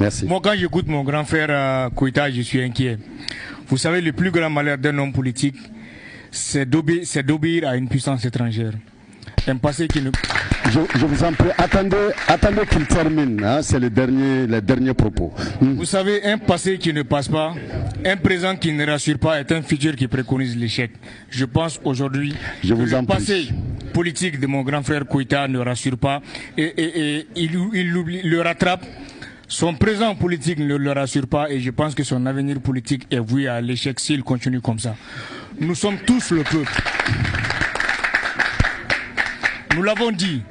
Merci. Moi, quand j'écoute mon grand frère Koïta, je suis inquiet. Vous savez, le plus grand malheur d'un homme politique, c'est d'obéir à une puissance étrangère. Un passé qui ne... Je vous en prie, attendez qu'il termine, hein, c'est les derniers propos. Vous savez, un passé qui ne passe pas, un présent qui ne rassure pas est un futur qui préconise l'échec. Je pense aujourd'hui que le passé politique de mon grand frère Koïta ne rassure pas et il le rattrape. Son présent politique ne le rassure pas et je pense que son avenir politique est voué à l'échec s'il continue comme ça. Nous sommes tous le peuple. Nous l'avons dit,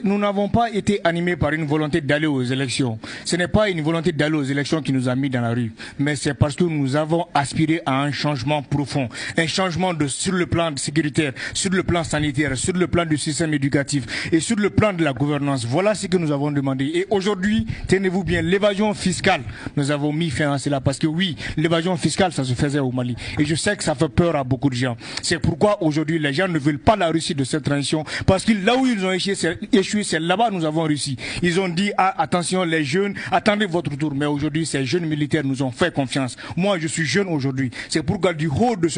nous n'avons pas été animés par une volonté d'aller aux élections. Ce n'est pas une volonté d'aller aux élections qui nous a mis dans la rue, mais c'est parce que nous avons aspiré à un changement profond, un changement sur le plan sécuritaire, sur le plan sanitaire, sur le plan du système éducatif et sur le plan de la gouvernance. Voilà ce que nous avons demandé. Et aujourd'hui, tenez-vous bien, l'évasion fiscale, nous avons mis fin à cela parce que oui, l'évasion fiscale, ça se faisait au Mali. Et je sais que ça fait peur à beaucoup de gens. C'est pourquoi aujourd'hui, les gens ne veulent pas la Russie de cette transition parce que là où ils ont échoué, c'est là-bas nous avons réussi. Ils ont dit attention les jeunes, attendez votre tour. Mais aujourd'hui ces jeunes militaires nous ont fait confiance. Moi je suis jeune aujourd'hui. C'est pourquoi du haut de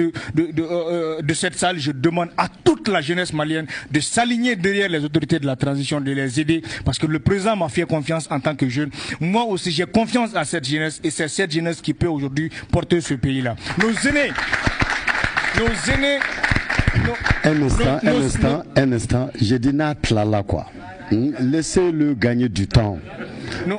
cette salle je demande à toute la jeunesse malienne de s'aligner derrière les autorités de la transition, de les aider parce que le président m'a fait confiance en tant que jeune. Moi aussi j'ai confiance à cette jeunesse et c'est cette jeunesse qui peut aujourd'hui porter ce pays-là. Nos aînés. Un instant, j'ai dit Natlala quoi. Laissez-le gagner du temps.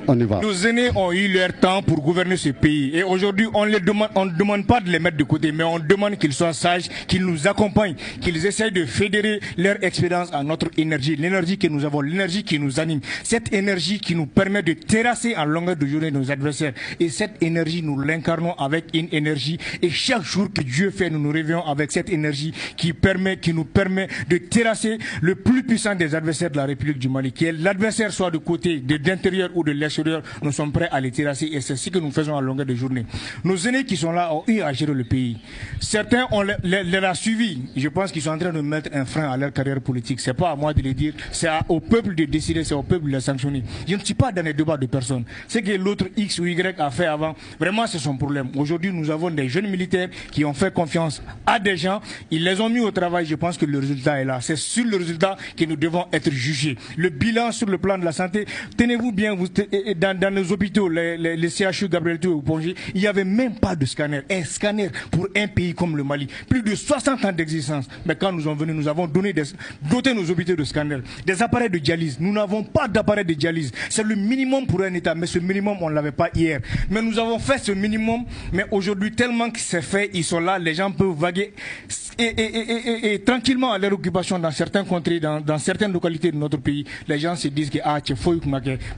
On y va. Nos aînés ont eu leur temps pour gouverner ce pays. Et aujourd'hui, on ne demande pas de les mettre de côté, mais on demande qu'ils soient sages, qu'ils nous accompagnent, qu'ils essayent de fédérer leur expérience à notre énergie. L'énergie que nous avons, l'énergie qui nous anime. Cette énergie qui nous permet de terrasser en longueur de journée nos adversaires. Et cette énergie, nous l'incarnons avec une énergie. Et chaque jour que Dieu fait, nous nous réveillons avec cette énergie qui nous permet de terrasser le plus puissant des adversaires de la République du Mali. Qui est l'adversaire soit de côté, de l'intérieur ou de l'extérieur, nous sommes prêts à les terrasser et c'est ce que nous faisons à longueur de journée. Nos aînés qui sont là ont eu à gérer le pays. Certains les a suivis. Je pense qu'ils sont en train de mettre un frein à leur carrière politique. C'est pas à moi de le dire, c'est au peuple de décider, c'est au peuple de les sanctionner. Je ne suis pas dans les débats de personne. Ce que l'autre X ou Y a fait avant, vraiment c'est son problème. Aujourd'hui, nous avons des jeunes militaires qui ont fait confiance à des gens. Ils les ont mis au travail. Je pense que le résultat est là. C'est sur le résultat que nous devons être jugés. Le bilan sur le plan de la santé, tenez-vous bien, dans nos hôpitaux, les CHU Gabriel Touré ou Pongé, il n'y avait même pas de scanner. Un scanner pour un pays comme le Mali. Plus de 60 ans d'existence. Mais quand nous sommes venus, nous avons doté nos hôpitaux de scanners. Des appareils de dialyse. Nous n'avons pas d'appareils de dialyse. C'est le minimum pour un État. Mais ce minimum, on ne l'avait pas hier. Mais nous avons fait ce minimum. Mais aujourd'hui, tellement que c'est fait, ils sont là, les gens peuvent vaguer et tranquillement à leur occupation dans certains contrées, dans certaines localités de notre pays. Les gens se disent que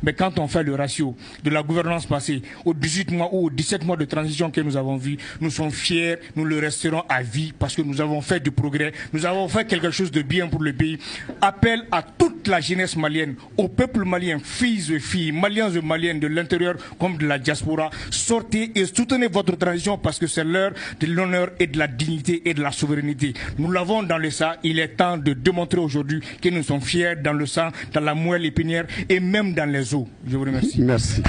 mais quand on fait le ratio de la gouvernance passée aux 18 mois ou aux 17 mois de transition que nous avons vu, nous sommes fiers, nous le resterons à vie parce que nous avons fait du progrès, nous avons fait quelque chose de bien pour le pays. Appel à toute la jeunesse malienne, au peuple malien, filles et filles, maliens et maliennes de l'intérieur comme de la diaspora, sortez et soutenez votre transition parce que c'est l'heure de l'honneur et de la dignité et de la souveraineté. Nous l'avons dans le sang, il est temps de démontrer aujourd'hui que nous sommes fiers dans le sang, dans la moelle épinière et même dans les os. Je vous remercie. Merci.